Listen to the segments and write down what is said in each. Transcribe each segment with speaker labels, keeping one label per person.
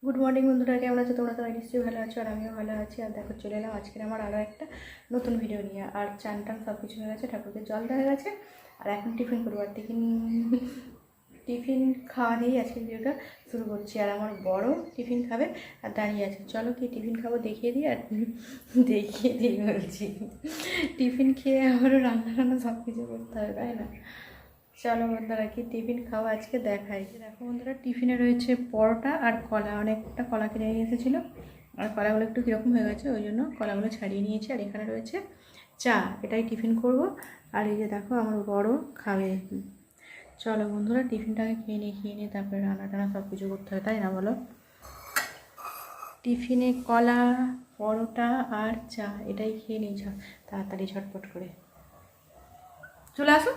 Speaker 1: Good morning বন্ধুরা, কেমন আছো তোমরা? তো নিশ্চয়ই ভালো আছো আর আমিও ভালো আছি। আর দেখো চলে এলাম আজকের আমার আরও একটা নতুন ভিডিও নিয়ে। আর চান টান সব কিছু হয়ে গেছে, ঠাকুরকে জল দেওয়া হয়ে গেছে। আর এখন টিফিন করবো। আর টিফিন খাওয়া দিয়েই আজকে ভিডিওটা শুরু করছি। আর আমার বড় টিফিন খাবে আর দাঁড়িয়ে আছে। চলো কি টিফিন খাবো দেখিয়ে দিই। আর দেখিয়ে দিই বলছি, টিফিন খেয়ে আমারও রান্না সব কিছু করতে হবে, তাই না? চলো বন্ধুরা কি টিফিন খাওয়া আজকে দেখাই। দেখো বন্ধুরা, টিফিনে রয়েছে পরোটা আর কলা। অনেকটা কলা কিনে নিয়ে এসেছিলো আর কলাগুলো একটু কীরকম হয়ে গেছে, ওই জন্য কলাগুলো ছাড়িয়ে নিয়েছি। আর এখানে রয়েছে চা, এটাই টিফিন করব। আর এই যে দেখো আমার বড় খাবে। চলো বন্ধুরা টিফিনটাকে খেয়ে নিয়ে তারপরে রান্না টানা সব কিছু করতে হবে, তাই না বলো? টিফিনে কলা, পরোটা আর চা, এটাই খেয়ে নিই তাড়াতাড়ি ঝটপট করে। চলে আসো।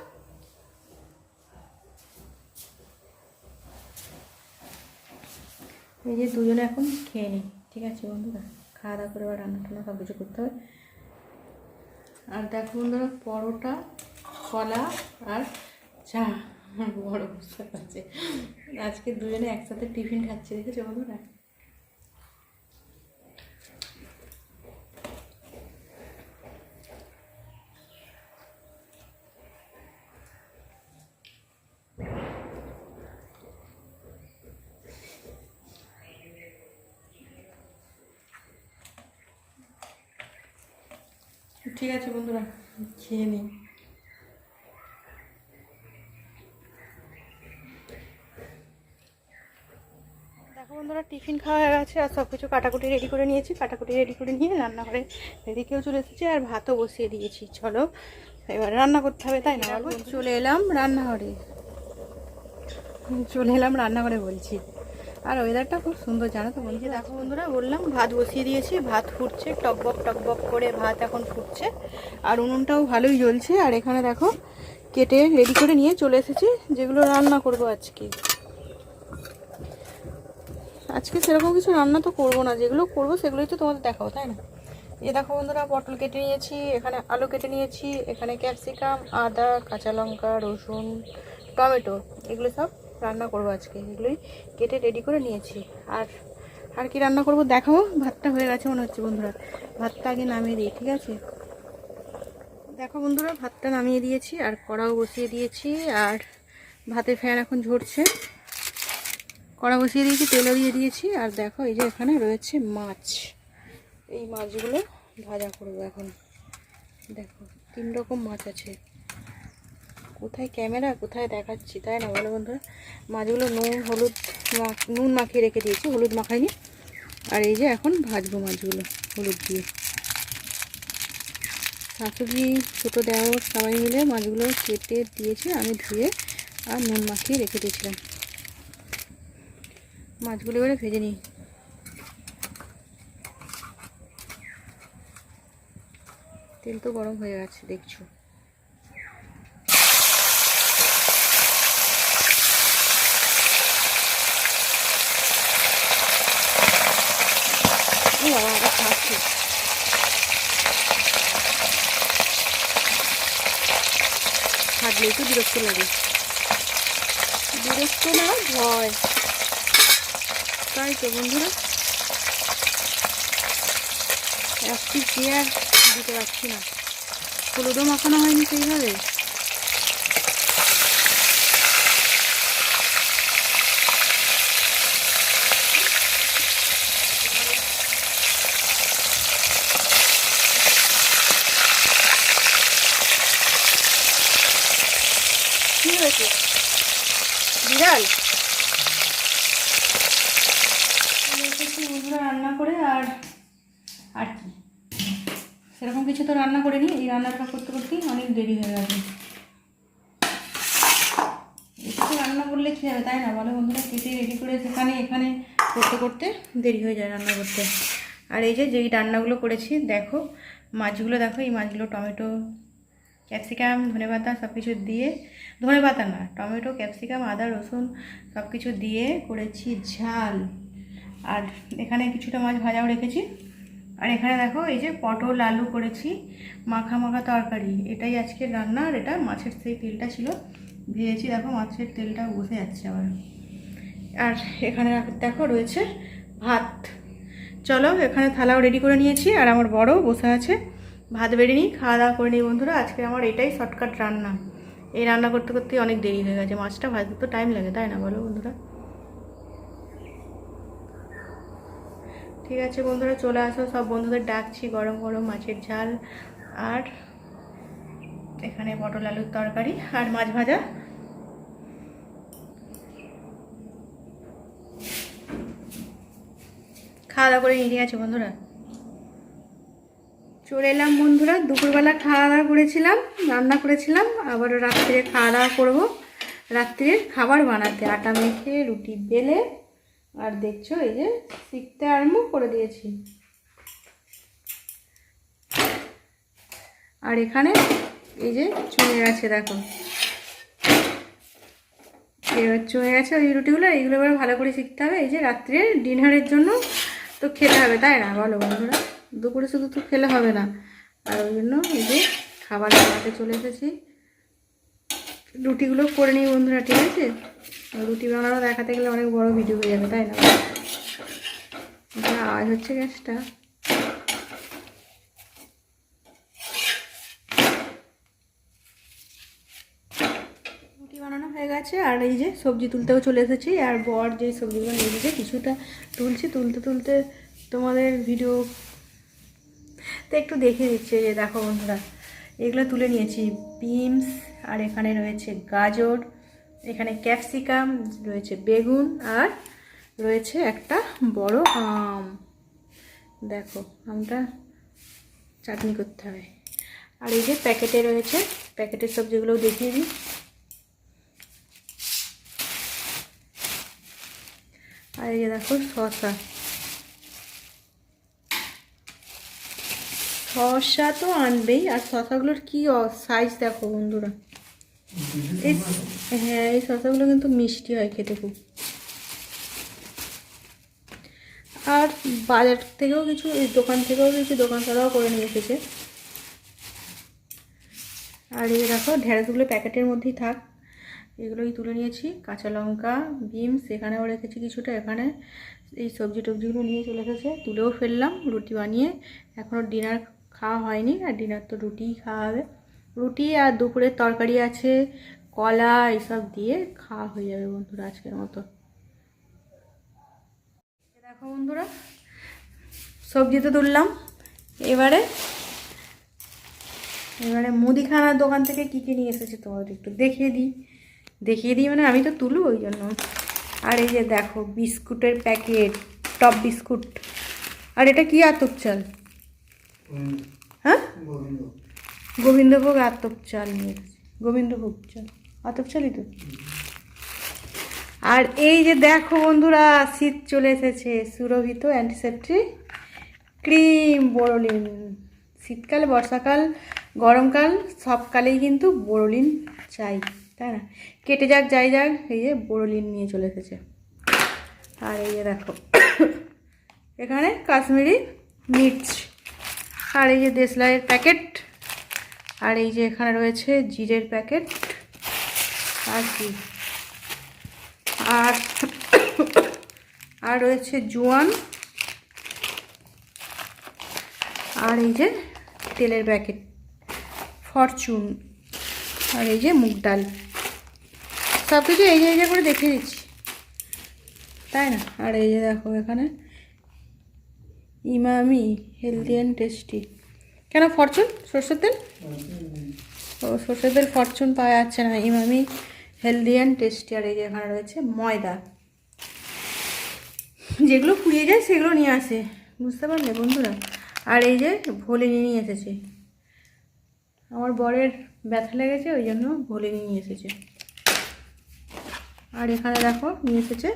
Speaker 1: এই যে দুজনে এখন খেয়ে নিই, ঠিক আছে বন্ধুরা? খাওয়া দাওয়া করে আবার রান্না টান্না সব কিছু করতে হবে। আর দেখো বন্ধুরা, পরোটা, কলা আর চা আমার বড় বুঝতে পারছে। আজকে দুজনে একসাথে টিফিন খাচ্ছে, দেখেছো বন্ধুরা? ঠিক আছে বন্ধুরা, খেয়ে নিই। দেখো বন্ধুরা, টিফিন খাওয়া হয়ে গেছে আর সব কিছু কাটাকুটি রেডি করে নিয়েছি। কাটাকুটি রেডি করে নিয়ে রান্নাঘরে এদিকেও চলে এসেছি আর ভাতও বসিয়ে দিয়েছি। চলো এবার রান্না করতে হবে, তাই না? চলে এলাম রান্নাঘরে বলছি। আর ওয়েদারটা খুব সুন্দর, জানো তো বন্ধু? দেখো বন্ধুরা, বললাম ভাত বসিয়ে দিয়েছি, ভাত ফুটছে টকবক করে ভাত এখন ফুটছে। আর উনুনটাও ভালোই জ্বলছে। আর এখানে দেখো কেটে রেডি করে নিয়ে চলে এসেছি যেগুলো রান্না করব আজকে। সেরকম কিছু রান্না তো করবো না, যেগুলো করবো সেগুলোই তো তোমাদের দেখাবো, তাই না? এই দেখো বন্ধুরা, পটল কেটে নিয়েছি, এখানে আলু কেটে নিয়েছি, এখানে ক্যাপসিকাম, আদা, কাঁচা লঙ্কা, রসুন, টমেটো, এগুলো সব রান্না করবো আজকে। এগুলোই কেটে রেডি করে নিয়েছি। আর কি রান্না করবো দেখাবো। ভাতটা হয়ে গেছে মনে হচ্ছে বন্ধুরা, ভাতটা আগে নামিয়ে দিই, ঠিক আছে? দেখো বন্ধুরা, ভাতটা নামিয়ে দিয়েছি আর কড়াও বসিয়ে দিয়েছি। আর ভাতের ফ্যান এখন ঝরছে, কড়া বসিয়ে দিয়েছি, তেলও দিয়ে দিয়েছি। আর দেখো এই যে এখানে রয়েছে মাছ, এই মাছগুলো ভাজা করবো এখন। দেখো 3 রকম মাছ আছে। কোথায় ক্যামেরা, কোথায় দেখাচ্ছি, তাই না বলো বন্ধুরা? মাছগুলো নুন মাখিয়ে রেখে দিয়েছি, হলুদ মাখাইনি। আর এই যে এখন ভাজবো মাছগুলো হলুদ দিয়ে। শাশুড়ি, ছোটো দেওর সবাই মিলে মাছগুলো কেটে দিয়েছে, আমি ধুয়ে আর নুন মাখিয়ে রেখে দিয়েছিলাম। মাছগুলো এবারে ভেজে নিই। তেল তো গরম হয়ে গেছে দেখছো। হাঁটলেই তো বিরক্ত লাগে, বিরক্ত না ভয়, তাই তো বন্ধুরা। একটি চেয়ার দিতে পারছি না, হলুদও মাখানো হয়নি সেইভাবে। কি হয়েছে? বিড়াল রান্না করে। আর কি সেরকম কিছু তো রান্না করিনি। এই রান্নাটা করতে করতেই অনেক দেরি হয়ে গেছে। একটু রান্না করলে কী হবে, তাই না বলো বন্ধুরা? কেটে রেডি করে এখানে করতে করতে দেরি হয়ে যায় রান্না করতে। আর এই যে যেই রান্নাগুলো করেছি দেখো, মাছগুলো দেখো, এই মাছগুলো টমেটো, ক্যাপসিকাম, ধনেপাতা সব কিছু দিয়ে, ধনেপাতা না, টমেটো, ক্যাপসিকাম, আদা, রসুন সব কিছু দিয়ে করেছি ঝাল। আর এখানে কিছুটা মাছ ভাজাও রেখেছি। আর এখানে দেখো এই যে পটল আলু করেছি মাখা তরকারি, এটাই আজকের রান্না। আর এটা মাছের সেই তেলটা ছিল, ভেজেছি, দেখো মাছের তেলটা বসে যাচ্ছে আবার। আর এখানে দেখো রয়েছে ভাত। চলো এখানে থালাও রেডি করে নিয়েছি, আর আমার বড় বসে আছে, ভাত বেড়ে নিই, খাওয়া দাওয়া করে নিই বন্ধুরা। আজকে আমার এটাই শর্টকাট রান্না, এই রান্না করতে করতে অনেক দেরি হয়ে গেছে। মাছটা ভাজতে তো টাইম লাগে, তাই না বলো বন্ধুরা? ঠিক আছে বন্ধুরা, চলে আসো, সব বন্ধুদের ডাকছি। গরম গরম মাছের ঝাল, আর এখানে পটল আলুর তরকারি আর মাছ ভাজা। খাওয়া দাওয়া করে নিয়ে, ঠিক আছে বন্ধুরা? চলে এলাম বন্ধুরা, দুপুরবেলা খাওয়া দাওয়া করেছিলাম, রান্না করেছিলাম, আবারও রাত্রে খাওয়া দাওয়া করবো। রাত্রির খাবার বানাতে আটা মেখে রুটি বেলে, আর দেখছো এই যে শিখতে আরম্ভ করে দিয়েছি। আর এখানে এই যে চুয়ে গেছে, দেখো এবার চুয়ে গেছে ওই রুটিগুলো। এইগুলো এবার ভালো করে শিখতে হবে। এই যে রাত্রে ডিনারের জন্য তো খেতে হবে, তাই না বলো বন্ধুরা? দুপুরে শুধু তো খেলে হবে না, আর ওই জন্য এই যে খাবার বানাতে চলে এসেছি। রুটিগুলো করে নিই বন্ধুরা, ঠিক আছে? রুটি বানানো দেখাতে গেলে অনেক বড় ভিডিও হয়ে যাবে, তাই না? আওয়াজ হচ্ছে গ্যাসটা। রুটি বানানো হয়ে গেছে, আর এই যে সবজি তুলতেও চলে এসেছি। আর বর যে সবজিগুলো নিয়ে এসেছে কিছুটা তুলছি, তুলতে তুলতে তোমাদের ভিডিও তো একটু দেখিয়ে দিচ্ছে। যে দেখো বন্ধুরা, এগুলো তুলে নিয়েছি। বিনস, আর এখানে রয়েছে গাজর, এখানে ক্যাপসিকাম রয়েছে, বেগুন, আর রয়েছে একটা বড় আম। দেখো আমটা চাটনি করতে হবে। আর এই যে প্যাকেটে রয়েছে, প্যাকেটের সবজিগুলোও দেখিয়ে দিই। আর এই যে দেখো শসা, শসা তো আনবেই। আর শসাগুলোর কি সাইজ দেখো বন্ধুরা। হ্যাঁ, এই শসাগুলো কিন্তু মিষ্টি হয় খেতে খুব। আর বাজার থেকেও কিছু, এই দোকান থেকেও কিছু দোকান ছাড়াও করে নিয়ে এসেছে। আর এই দেখো ঢেঁড়সগুলো প্যাকেটের মধ্যেই থাক, এগুলোই তুলে নিয়েছি। কাঁচা লঙ্কা, বিনস এখানেও রেখেছি কিছুটা। এখানে এই সবজি টবজিগুলো নিয়ে চলে এসেছে, তুলেও ফেললাম। রুটি বানিয়ে এখনও ডিনার খাওয়া হয়নি, আর ডিনার তো রুটিই খাওয়া হবে। রুটি আর দুপুরের তরকারি আছে, কলা এইসব দিয়ে খাওয়া হয়ে যাবে বন্ধুরা আজকের মতো। দেখো বন্ধুরা, সবজি তো তুললাম। এবারে মুদিখানার দোকান থেকে কী কী নিয়ে এসেছে তোমাদের একটু দেখিয়ে দিই মানে আমি তো তুলু ওই জন্য। আর এই যে দেখো বিস্কুটের প্যাকেট, টপ বিস্কুট। আর এটা কি আতপ চাল? হ্যাঁ, গোবিন্দভোগ আতপ চাল নিয়ে এসেছে। গোবিন্দভোগ চাল, আতপ চালই তো। আর এই যে দেখো বন্ধুরা, শীত চলে এসেছে, সুরভিত অ্যান্টিসেপ্টিক ক্রিম বোরোলিন। শীতকাল, বর্ষাকাল, গরমকাল সব কালেই কিন্তু বোরোলিন চাই, তাই না? কেটে যাক যাই যাক, এই যে বোরোলিন নিয়ে চলে এসেছে। আর এই যে দেখো এখানে কাশ্মীরি মির্চ, আর এই যে দেশলাইয়ের প্যাকেট, আর এই যে এখানে রয়েছে জিরের প্যাকেট, আর কি আর রয়েছে জোয়ান, আর এই যে তেলের প্যাকেট ফরচুন, আর এই যে মুগ ডাল। সব কিছু এই যে করে দেখিয়ে দিচ্ছি, তাই না? আর এই যে দেখো এখানে ইমামি হেলদি অ্যান্ড টেস্টি। কেন ফরচুন? সরষের তেল? ও সরষের তেল ফরচুন পাওয়া যাচ্ছে না, ইমামি হেলদি অ্যান্ড টেস্টি। আর এই যে এখানে রয়েছে ময়দা, যেগুলো ফুরিয়ে যায় সেগুলো নিয়ে আসে, বুঝতে পারলে বন্ধুরা? আর এই যে ভোলিনি নিয়ে এসেছে, আমার বরের ব্যথা লেগেছে ওই জন্য ভোলিনি নিয়ে এসেছে। আর এখানে দেখো নিয়ে এসেছে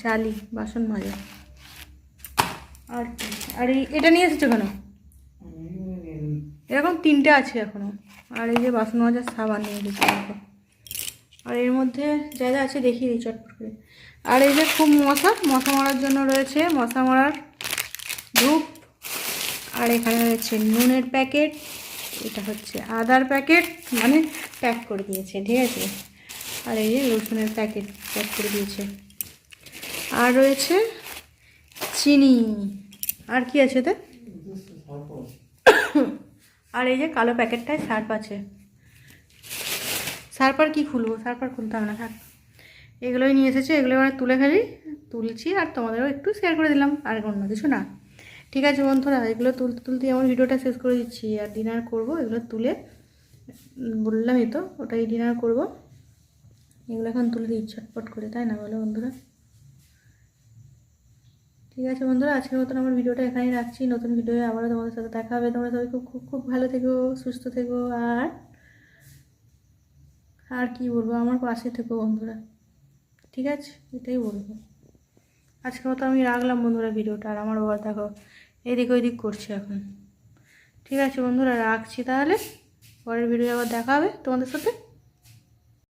Speaker 1: জালি বাসন মাজা। আর এটা নিয়ে এসেছো কেন? এরকম 3টে আছে এখনো। আর এই যে বাসন মাজার সাবান নিয়ে এসেছে। আর এর মধ্যে যা যা আছে দেখিয়ে দিই চটপট করে। আর এই যে খুব মশা মারার জন্য রয়েছে মশা মারার ধূপ। আর এখানে রয়েছে নুনের প্যাকেট, এটা হচ্ছে আদার প্যাকেট, মানে প্যাক করে দিয়েছে, ঠিক আছে? আর এই যে রসুনের প্যাকেট প্যাক করে দিয়েছে। আর রয়েছে চিনি। আর কি আছে এতে? আর এই যে কালো প্যাকেটটায় সার্ফ আছে। সার্ফ আর কি খুলবো, সার্ফ আর খুলতে হবে না, থাক। এগুলোই নিয়ে এসেছে, এগুলো এবার তুলছি আর তোমাদেরও একটু শেয়ার করে দিলাম, আর অন্য কিছু না। ঠিক আছে বন্ধুরা, এগুলো তুলতে তুলতে আমার ভিডিওটা শেষ করে দিচ্ছি। আর ডিনার করব, এগুলো তুলে বললামই তো, ওটাই ডিনার করব। এগুলো এখন তুলে দিই ছটপট করে, তাই না বলো বন্ধুরা? ঠিক আছে বন্ধুরা, আজকের মতন আমার ভিডিওটা এখানেই রাখছি। নতুন ভিডিও আবারও তোমাদের সাথে দেখা হবে। তোমরা সবাই খুব খুব খুব ভালো থেকো, সুস্থ থেকো, আর কি বলবো, আমার পাশে থেকো বন্ধুরা। ঠিক আছে, এটাই বলবো। আজকের মতো আমি রাখলাম বন্ধুরা ভিডিওটা। আর আমার বাবা দেখো এদিক ওইদিক করছে এখন। ঠিক আছে বন্ধুরা, রাখছি তাহলে। পরের ভিডিও আবার দেখা হবে তোমাদের সাথে।